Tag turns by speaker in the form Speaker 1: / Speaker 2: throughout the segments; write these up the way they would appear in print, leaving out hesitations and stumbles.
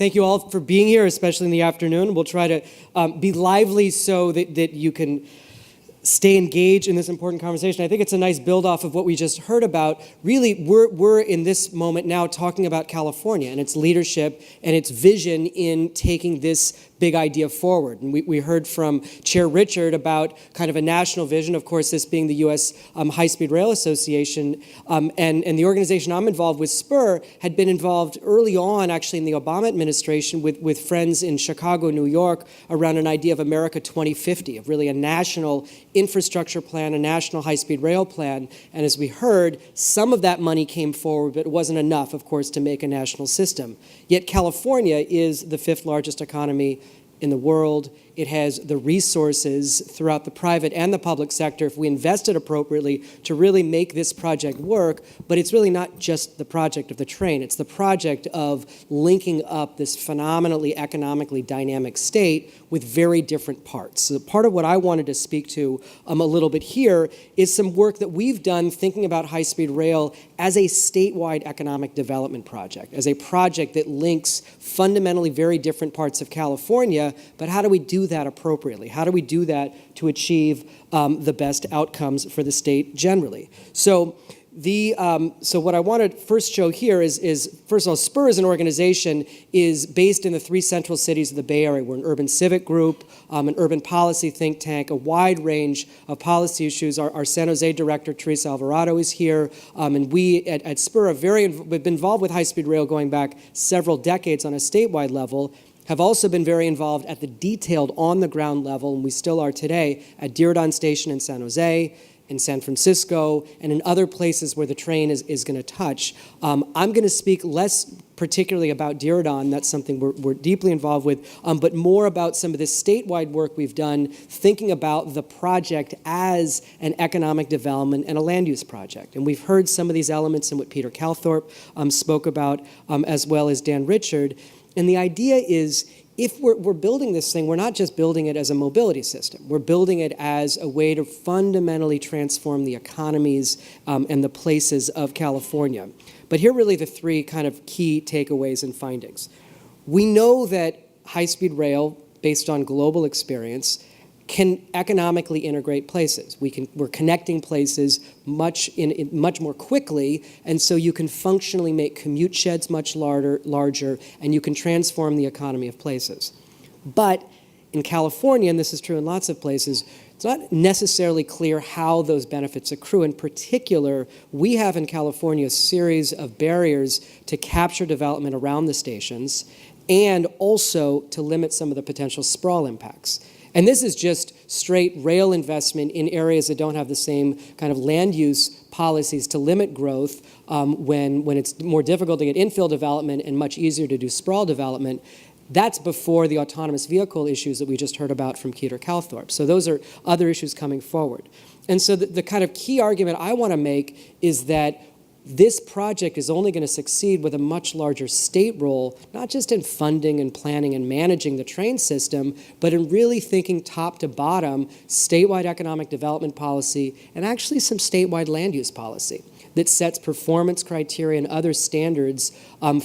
Speaker 1: thank you all for being here, especially in the afternoon. We'll try to be lively so that you can stay engaged in this important conversation. I think it's a nice build off of what we just heard about. Really, we're in this moment now talking about California and its leadership and its vision in taking this big idea forward. And we heard from Chair Richard about kind of a national vision, of course, this being the U.S. High-Speed Rail Association. And the organization I'm involved with, SPUR, had been involved early on, actually, in the Obama administration with friends in Chicago, New York, around an idea of America 2050, of really a national infrastructure plan, a national high-speed rail plan. And as we heard, some of that money came forward, but it wasn't enough, of course, to make a national system. Yet California is the 5th largest economy in the world. It has the resources throughout the private and the public sector, if we invest it appropriately, to really make this project work. But it's really not just the project of the train. It's the project of linking up this phenomenally economically dynamic state with very different parts. So part of what I wanted to speak to a little bit here is some work that we've done thinking about high-speed rail as a statewide economic development project, as a project that links fundamentally very different parts of California, but how do we do that appropriately? How do we do that to achieve the best outcomes for the state generally? So what I want to first show here is first of all, SPUR as an organization is based in the 3 central cities of the Bay Area. We're an urban civic group, an urban policy think tank, a wide range of policy issues. Our San Jose director, Teresa Alvarado, is here, and we at SPUR we've been involved with high-speed rail going back several decades on a statewide level, have also been very involved at the detailed on-the-ground level, and we still are today, at Diridon Station in San Jose, in San Francisco, and in other places where the train is going to touch. I'm going to speak less particularly about Diridon, that's something we're deeply involved with, but more about some of the statewide work we've done, thinking about the project as an economic development and a land use project. And we've heard some of these elements in what Peter Calthorpe spoke about, as well as Dan Richard. And the idea is, if we're building this thing, we're not just building it as a mobility system. We're building it as a way to fundamentally transform the economies and the places of California. But here are really the 3 kind of key takeaways and findings. We know that high-speed rail, based on global experience, can economically integrate places. We're connecting places much more quickly, and so you can functionally make commute sheds much larger, and you can transform the economy of places. But in California, and this is true in lots of places, it's not necessarily clear how those benefits accrue. In particular, we have in California a series of barriers to capture development around the stations, and also to limit some of the potential sprawl impacts. And this is just straight rail investment in areas that don't have the same kind of land use policies to limit growth when it's more difficult to get infill development and much easier to do sprawl development. That's before the autonomous vehicle issues that we just heard about from Peter Calthorpe. So those are other issues coming forward. And so the kind of key argument I want to make is that this project is only going to succeed with a much larger state role, not just in funding and planning and managing the train system, but in really thinking top to bottom statewide economic development policy and actually some statewide land use policy that sets performance criteria and other standards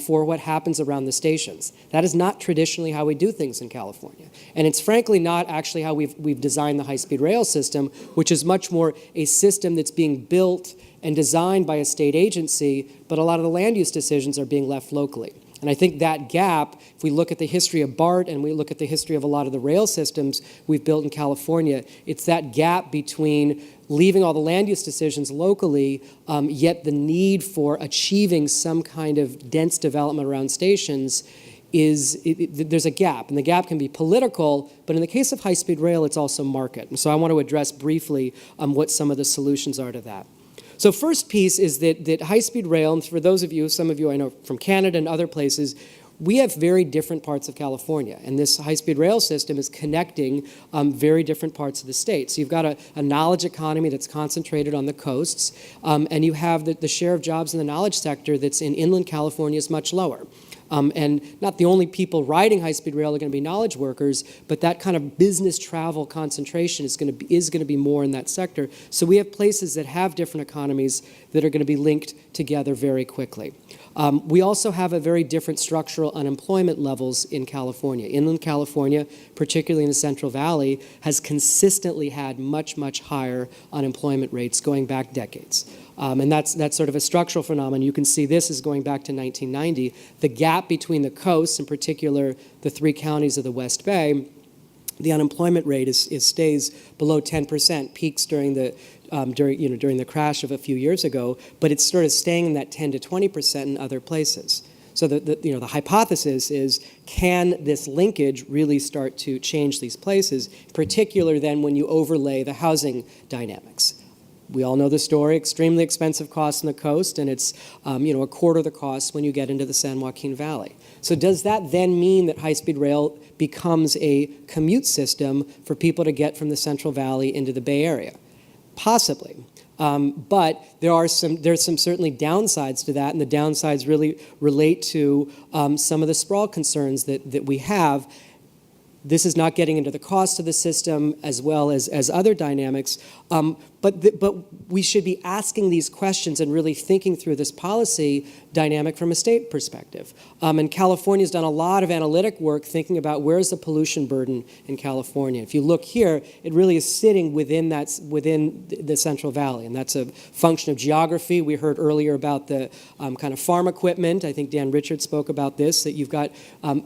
Speaker 1: for what happens around the stations. That is not traditionally how we do things in California. And it's frankly not actually how we've designed the high-speed rail system, which is much more a system that's being built and designed by a state agency, but a lot of the land use decisions are being left locally. And I think that gap, if we look at the history of BART and we look at the history of a lot of the rail systems we've built in California, it's that gap between leaving all the land use decisions locally, yet the need for achieving some kind of dense development around stations there's a gap, and the gap can be political, but in the case of high-speed rail, it's also market. And so I want to address briefly what some of the solutions are to that. So first piece is that high-speed rail, and for those of you, some of you I know from Canada and other places, we have very different parts of California, and this high-speed rail system is connecting very different parts of the state. So you've got a knowledge economy that's concentrated on the coasts, and you have the share of jobs in the knowledge sector that's in inland California is much lower. And not the only people riding high-speed rail are going to be knowledge workers, but that kind of business travel concentration is going to be more in that sector. So we have places that have different economies that are going to be linked together very quickly. We also have a very different structural unemployment levels in California. Inland California, particularly in the Central Valley, has consistently had much, much higher unemployment rates going back decades. And that's sort of a structural phenomenon. You can see this is going back to 1990. The gap between the coasts, in particular the 3 counties of the West Bay, the unemployment rate stays below 10%, peaks during the crash of a few years ago, but it's sort of staying in that 10 to 20% in other places. So the hypothesis is, can this linkage really start to change these places, particularly then when you overlay the housing dynamics? We all know the story, extremely expensive costs on the coast, and it's a quarter of the cost when you get into the San Joaquin Valley. So does that then mean that high-speed rail becomes a commute system for people to get from the Central Valley into the Bay Area? Possibly. But there's some certainly downsides to that, and the downsides really relate to some of the sprawl concerns that we have. This is not getting into the cost of the system as well as other dynamics, but we should be asking these questions and really thinking through this policy dynamic from a state perspective. And California's done a lot of analytic work thinking about where's the pollution burden in California. If you look here, it really is sitting within the Central Valley, and that's a function of geography. We heard earlier about the kind of farm equipment. I think Dan Richards spoke about this, that you've got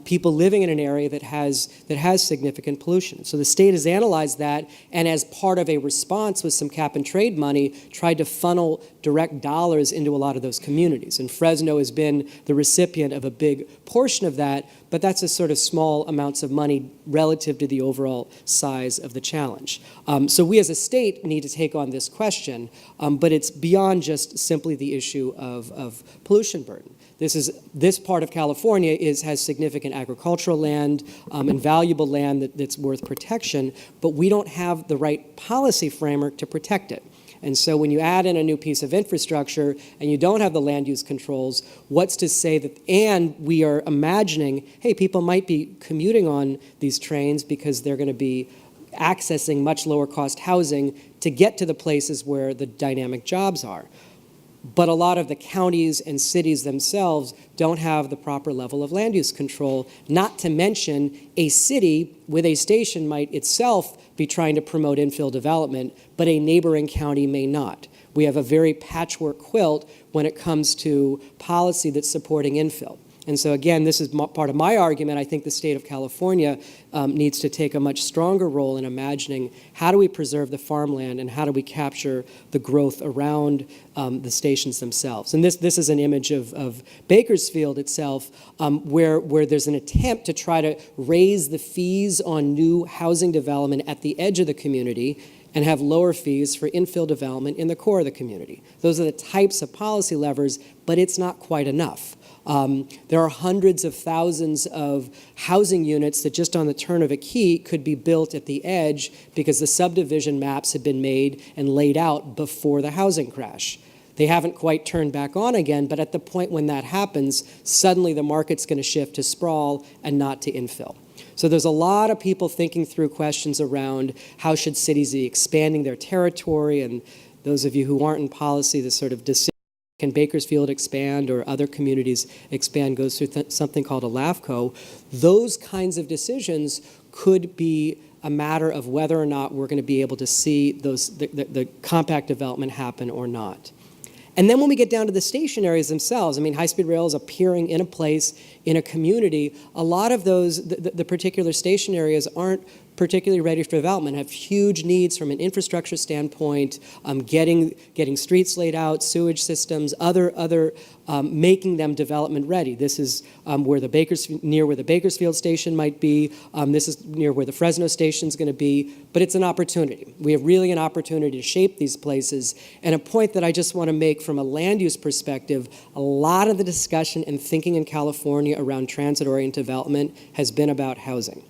Speaker 1: people living in an area that has significant pollution. So the state has analyzed that, and as part of a response with some cap and trade money, tried to funnel direct dollars into a lot of those communities. And Fresno has been the recipient of a big portion of that, but that's a sort of small amounts of money relative to the overall size of the challenge. So we as a state need to take on this question, but it's beyond just simply the issue of pollution burden. This part of California has significant agricultural land and valuable land that's worth protection, but we don't have the right policy framework to protect it. And so when you add in a new piece of infrastructure and you don't have the land use controls, what's to say that, and we are imagining, hey, people might be commuting on these trains because they're going to be accessing much lower cost housing to get to the places where the dynamic jobs are. But a lot of the counties and cities themselves don't have the proper level of land use control, not to mention a city with a station might itself be trying to promote infill development, but a neighboring county may not. We have a very patchwork quilt when it comes to policy that's supporting infill. And so again, this is part of my argument. I think the state of California needs to take a much stronger role in imagining how do we preserve the farmland and how do we capture the growth around the stations themselves. And this is an image of Bakersfield itself, where there's an attempt to try to raise the fees on new housing development at the edge of the community and have lower fees for infill development in the core of the community. Those are the types of policy levers, but it's not quite enough. There are hundreds of thousands of housing units that just on the turn of a key could be built at the edge because the subdivision maps had been made and laid out before the housing crash. They haven't quite turned back on again, but at the point when that happens, suddenly the market's going to shift to sprawl and not to infill. So there's a lot of people thinking through questions around how should cities be expanding their territory, and those of you who aren't in policy, the sort of decision, can Bakersfield expand or other communities expand, goes through something called a LAFCO. Those kinds of decisions could be a matter of whether or not we're going to be able to see the compact development happen or not. And then when we get down to the station areas themselves, I mean, high-speed rail is appearing in a place, in a community. A lot of those, the particular station areas aren't particularly ready for development, have huge needs from an infrastructure standpoint, getting streets laid out, sewage systems, other making them development ready. This is near where the Bakersfield station might be. This is near where the Fresno station is going to be, but it's an opportunity. We have really an opportunity to shape these places. And a point that I just want to make from a land use perspective, a lot of the discussion and thinking in California around transit-oriented development has been about housing.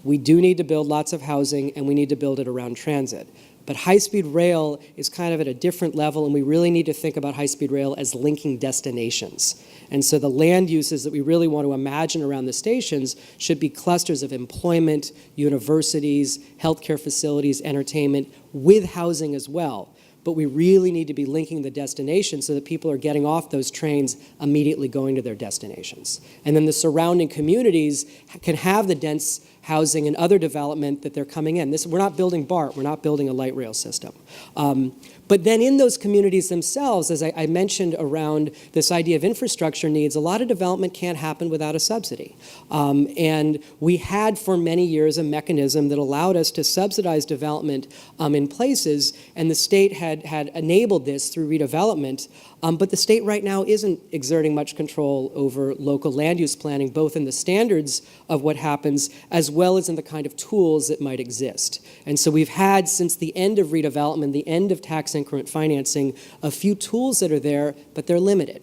Speaker 1: We do need to build lots of housing, and we need to build it around transit. But high-speed rail is kind of at a different level, and we really need to think about high-speed rail as linking destinations. And so the land uses that we really want to imagine around the stations should be clusters of employment, universities, healthcare facilities, entertainment, with housing as well. But we really need to be linking the destinations so that people are getting off those trains immediately going to their destinations. And then the surrounding communities can have the dense housing and other development that they're coming in. We're not building BART, we're not building a light rail system. But then in those communities themselves, as I mentioned around this idea of infrastructure needs, a lot of development can't happen without a subsidy. And we had for many years a mechanism that allowed us to subsidize development in places, and the state had enabled this through redevelopment. But the state right now isn't exerting much control over local land use planning, both in the standards of what happens as well as in the kind of tools that might exist. And so we've had, since the end of redevelopment, the end of tax increment financing, a few tools that are there, but they're limited.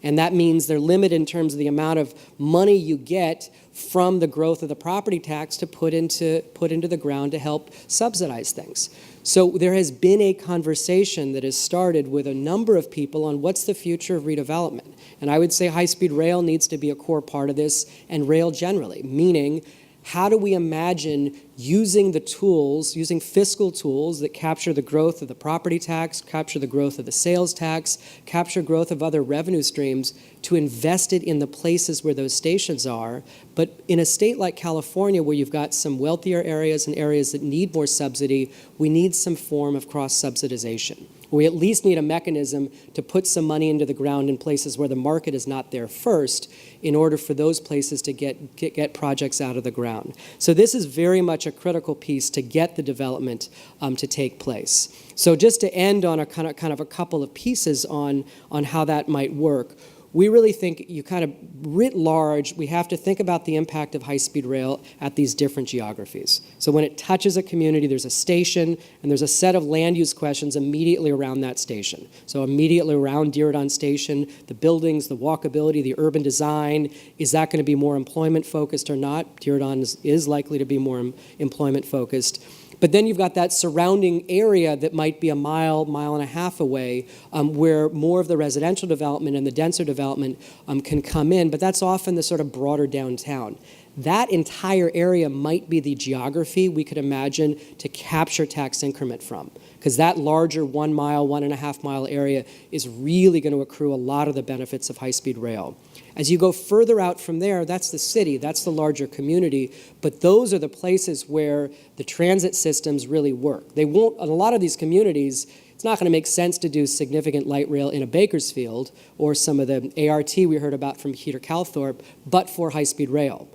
Speaker 1: And that means they're limited in terms of the amount of money you get from the growth of the property tax to put into the ground to help subsidize things. So there has been a conversation that has started with a number of people on what's the future of redevelopment. And I would say high-speed rail needs to be a core part of this, and rail generally, meaning how do we imagine using the tools, using fiscal tools that capture the growth of the property tax, capture the growth of the sales tax, capture growth of other revenue streams to invest it in the places where those stations are. But in a state like California, where you've got some wealthier areas and areas that need more subsidy, we need some form of cross-subsidization. We at least need a mechanism to put some money into the ground in places where the market is not there first in order for those places to get projects out of the ground. So this is very much a critical piece to get the development to take place. So just to end on a kind of a couple of pieces on how that might work, we really think you kind of writ large, we have to think about the impact of high-speed rail at these different geographies. So when it touches a community, there's a station, and there's a set of land use questions immediately around that station. So immediately around Diridon Station, the buildings, the walkability, the urban design, is that going to be more employment-focused or not? Diridon is likely to be more employment-focused. But then you've got that surrounding area that might be a mile and a half away where more of the residential development and the denser development can come in, but that's often the sort of broader downtown. That entire area might be the geography we could imagine to capture tax increment from, because that larger 1 mile, 1.5 mile area is really going to accrue a lot of the benefits of high-speed rail. As you go further out from there, that's the city, that's the larger community, but those are the places where the transit systems really work. They won't, in a lot of these communities, it's not going to make sense to do significant light rail in a Bakersfield or some of the ART we heard about from Heater Calthorpe, but for high-speed rail.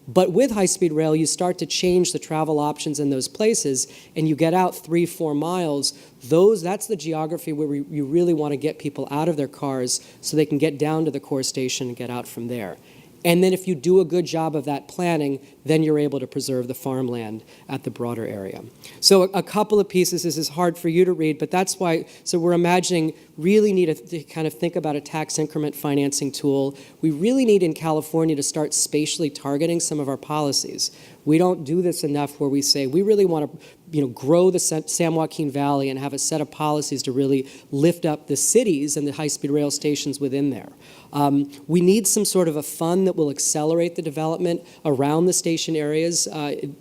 Speaker 1: But with high-speed rail, you start to change the travel options in those places, and you get out 3-4 miles. That's the geography where you really want to get people out of their cars so they can get down to the core station and get out from there. And then if you do a good job of that planning, then you're able to preserve the farmland at the broader area. So a couple of pieces, this is hard for you to read, but that's why, so we're imagining really need to kind of think about a tax increment financing tool. We really need in California to start spatially targeting some of our policies. We don't do this enough where we say we really want to grow the San Joaquin Valley and have a set of policies to really lift up the cities and the high-speed rail stations within there. We need some sort of a fund that will accelerate the development around the station areas,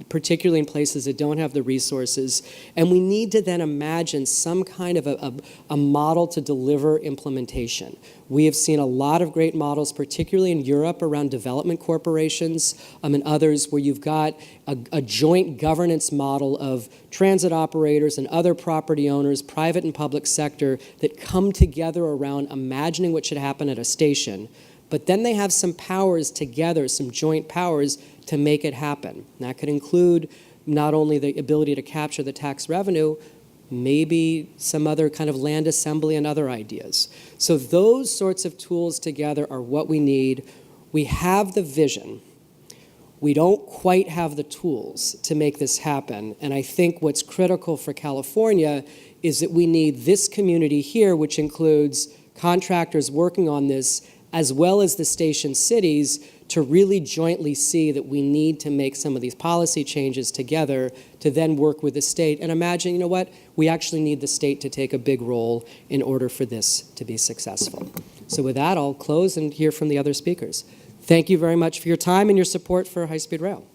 Speaker 1: particularly in places that don't have the resources. And we need to then imagine some kind of a model to deliver implementation. We have seen a lot of great models, particularly in Europe, around development corporations and others where you've got a joint governance model of transit operators and other property owners, private and public sector, that come together around imagining what should happen at a station. But then they have some powers together, some joint powers to make it happen. And that could include not only the ability to capture the tax revenue, maybe some other kind of land assembly and other ideas. So those sorts of tools together are what we need. We have the vision. We don't quite have the tools to make this happen. And I think what's critical for California is that we need this community here, which includes contractors working on this, as well as the station cities, to really jointly see that we need to make some of these policy changes together to then work with the state and imagine, you know what, we actually need the state to take a big role in order for this to be successful. So with that, I'll close and hear from the other speakers. Thank you very much for your time and your support for high-speed rail.